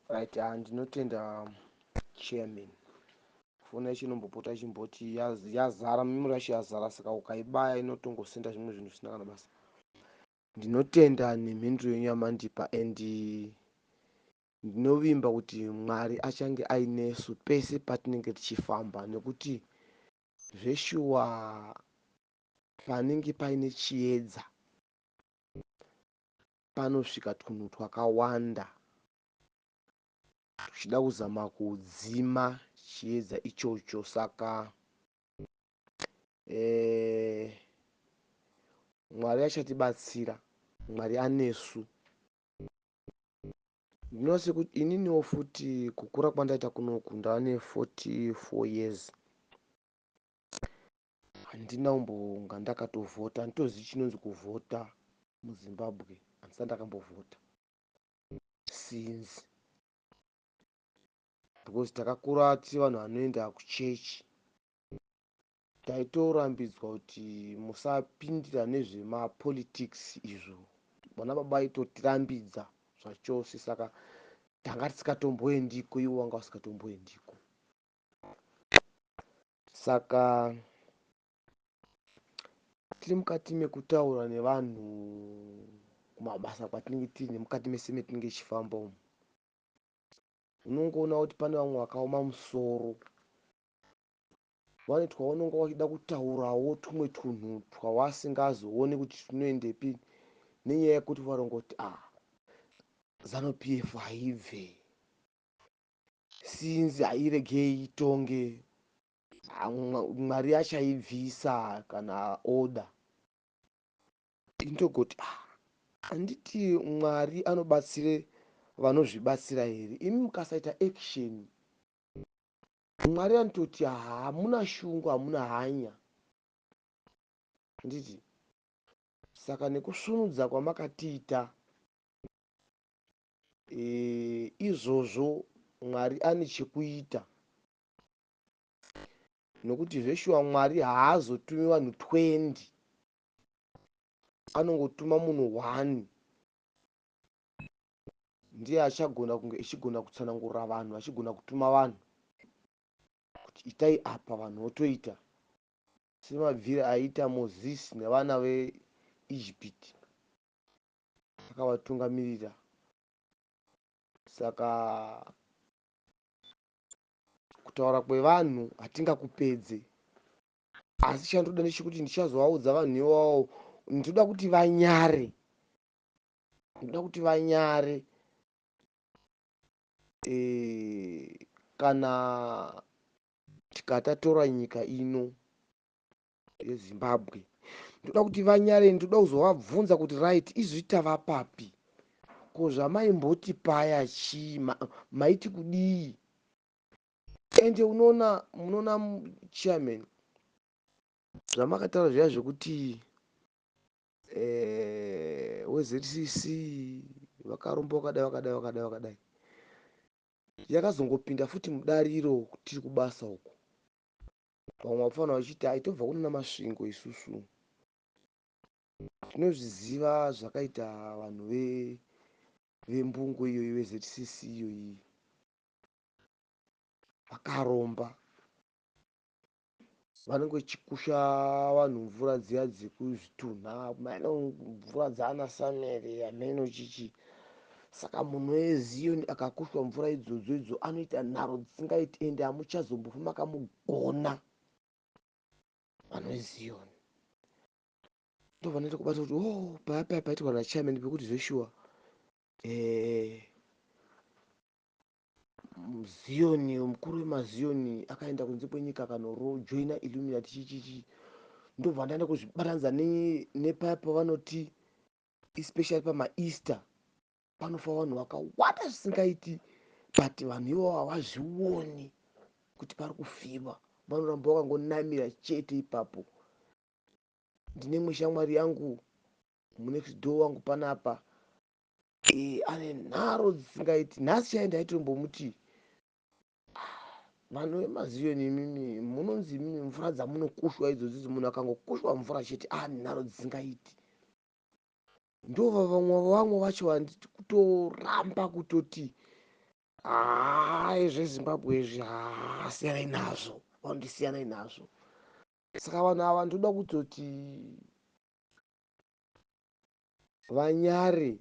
Right, ndinotenda chairman. Fona chinombopota chimboti yazara memory yacho yazara, saka ukaibaya inotongosenda zvimwe zvinhu zvisina kana basa. Ndinotenda nemhinduro yenyu yamandipa, and ndinovimba kuti Mwari achange ainesu pese patinenge tichifamba, nekuti zveshuwa panenge paine chiedza panosvika tunhu twakawanda tuchida kuzama kudzima chiedza ichocho. Saka Mwari achatibatsira, Mwari anesu. Ndinose kuti ininiwo futi kukura kwandaita kunoku ndava ne44 years handina kumbonga ndakatovhota. Nditozivi chinonzi kuvhota muZimbabwe, handisati ndakambovhota since, because takakura tiri vanhu vanoenda kuchechi. Taitorambidzwa kuti musapindira nezvemapolitics izvo, vana baba vaitotirambidza zvachose. Saka tanga tisikatomboendiko, iwo wanga usikatomboendiko. Saka tiri mukati mekutaura nevanhu kumabasa kwatinenge tiri nemukati mese metinenge tichifamba umu, unongoona kuti pane vamwe vakaoma musoro, vane twaunonga wachida kutaurawo tumwe tunhu twawasingazooni kuti tunoendepi, nenyaya yekuti varongoti ZANU-PF haibve, sinzi hairegei itonge, Mwari achaibvisa kana oda. Indogoti handiti Mwari anobatsire vanozvibatsira here? Imi mukasaita action, Mwari anototi hamuna shungu, hamuna hanya. Handiti? Saka nekusvinudza kwamakatiita izvozvo Mwari ane chekuita, nokuti zveshuwa Mwari haazotumi vanhu 20, anongotuma munhu 1 ndiye achagona kunge achigona kutsanangurira vanhu, achigona kutuma vanhu kuti itai apa, vanhu votoita, semabvire aiita Mozisi nevana veIjipiti, akavatungamirira. Saka kutaura kwevanhu hatingakupedze, asi chandoda ndechekuti ndichazovaudza vanhu iwawo, ndoda kuti vanyare, ndoda kuti vanyare kana tikatatora nyika ino yeZimbabwe. Ndoda kuti vanyare, ndoda kuzovabvunza kuti right, izvi tava papi, ko zvamaimboti paya chii, maiti kudii? Ende munoona chairman, zvamakataura zviya zvekuti weZCC vakaromba wakadai, yakazongopinda futi mudariro tiri kubasa uku. Vamwe vapfana vachiti tobva kunona masvingo isusu, tinozviziva zvakaita vanhu vembungo iyoyi, veZCC iyoyi, vakaromba, vanenge vachikusha vanhu mvura dziya dzekuzvitunha, mvura dzaana Samere ameno chichi. Saka munhu weZioni akakushwa mvura idzodzo anoita nharo dzisingaiti, ende hamuchazombofi makamugona vanhu veZioni. Ndobva ndaita kubata kuti paya paitirwa nachairman pekuti zveshuwa Zioni, mukuru wemaZioni akaenda kunze kwenyika akanojoina Illuminati chichichi. Ndobva ndaenda kuzvibatanidza nepaya pavanoti especially pamaEaster panofa vanhu vakawanda zvisingaiti, but vanhu ivavo havazvioni kuti pari kufirwa, vanoramba vakangonamira chete ipapo. Ndine mwishamwari yangu munext door wangu panapa, ane nharo dzisingaiti. Nhasi chai ndaitombomuti, vanhu vemaZioni imimi munonzi imimi mvura dzamunokushwa idzodzidzi, munhu akangokushwa mvura chete nenharo dzisingaiti. Ndova vamwe vacho handiti kutoramba kutoti zvezimbabwe izvi siyanai nazvo, vandisiyanai nazvo. Saka vanhu ava ndoda kutoti vanyare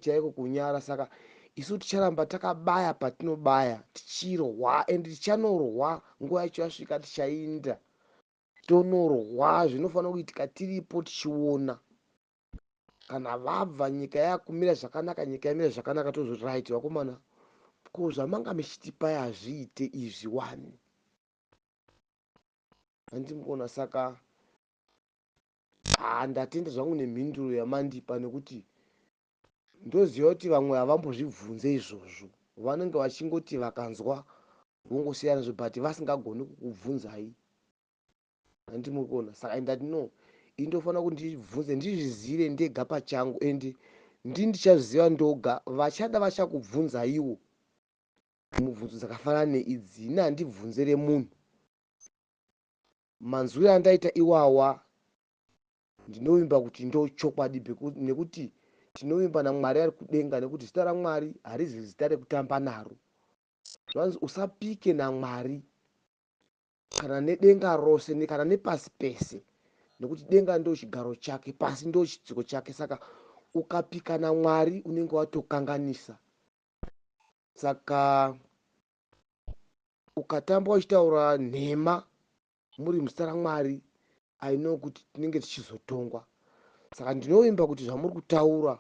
chaiko kunyara. Saka isu ticharamba takabaya patinobaya, tichirwa, endi tichanorwa nguva yacho yasvika, tichainda tonorwa. Zvinofanira kuitika tiripo tichiona. Kana vabva nyika yakumira zvakanaka, nyika yamira zvakanaka, tozoti right vakomana, ko zvamanga michitipa yazviite izvi wani, handimukona. Saka ndatenda zvangu nemhinduro yamandipa, nekuti ndoziva kuti vamwe havambozvibvunze izvozvo. Vanenge vachingoti vakanzwa vongosiyana zvo, but vasingagoni kukubvunzai, handimukona. Saka ndati no, indofanira kuti ndibvunze, ndizvizive ndega pachangu, endi ndichazviziva ndoga. Vachada vachakubvunzaiwo mubvunzo dzakafanana neidzi. Ina handibvunzire munhu. Manzwiro andaita iwawa ndinovimba kuti ndochokwadi, nekuti tinovimba naMwari ari kudenga, nekuti zita raMwari harizi zita rekutamba naro. Zvanzi usapike naMwari kana nedenga rose kana nepasi pese, nekuti denga ndo chigaro chake, pasi ndo chidziko chake. Saka ukapika naMwari unenge watokanganisa. Saka ukatamba uchitaura nhema muri muzita raMwari, I know kuti tinenge tichizotongwa. Saka ndinovimba kuti zvamuri kutaura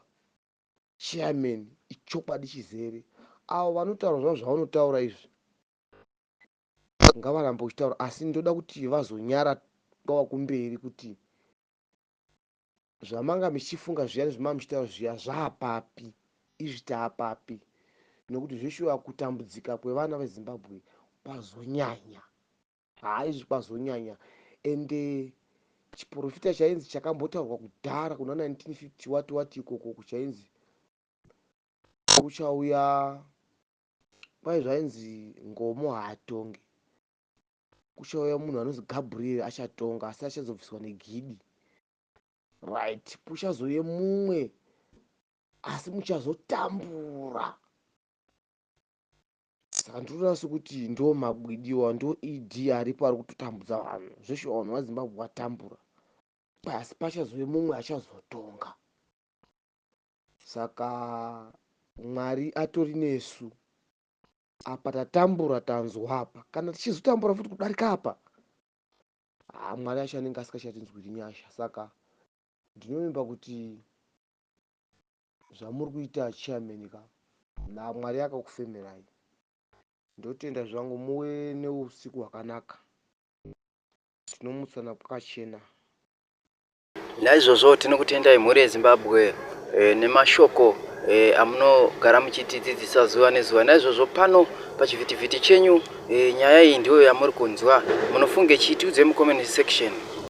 chairman ichokwadi chizere. Avo vanotaura zvavo zvavanotaura izvi ngavarambe uchitaura, asi ndoda kuti vazonyara kwava kumberi, kuti zvamanga michifunga zviyani, zvamanga michitaura zviya zvaapapi, izvi taapapi, nekuti zveshuwa kutambudzika kwevana veZimbabwe kwazonyanya. Izvi kwazonyanya. Ende chiprofita chainzi chakambotaurwa kudhara kuna 1950 wati ikoko, chainzi kuchauya, kwai zvainzi ngomo haatonge, kuchauya munhu anonzi Gabriel achatonga, asi achazobviswa negidi. Right, kuchazouye mumwe asi muchazotambura. Saka ndinoona sekuti ndo mabwidiwa, ndo idi aripo ari kutotambudza vanhu. Zveshuwa vanhu vaZimbabwe vatambura, asi pachazouye mumwe achazotonga. Saka Mwari atori nesu apa tatambura, tanzwa apa, kana tichizotambura futi kudarika apa, Mwari acho anenge asingachatinzwiri nyasha. Saka ndinovimba kuti zvamuri kuita chairman ka, naMwari akakufemerai. Ndotenda zvangu, muwe neusiku hwakanaka. Tinomutsana kwakachena. Naizvozvo tinokutendai mhuri yeZimbabwe nemashoko amunogara muchitidzidzisa zuva nezuva. Naizvozvo pano pachivhitivhiti chenyu nyaya iyi ndiyo yamuri kunzwa. Munofunge chiti, udzei mucomment section.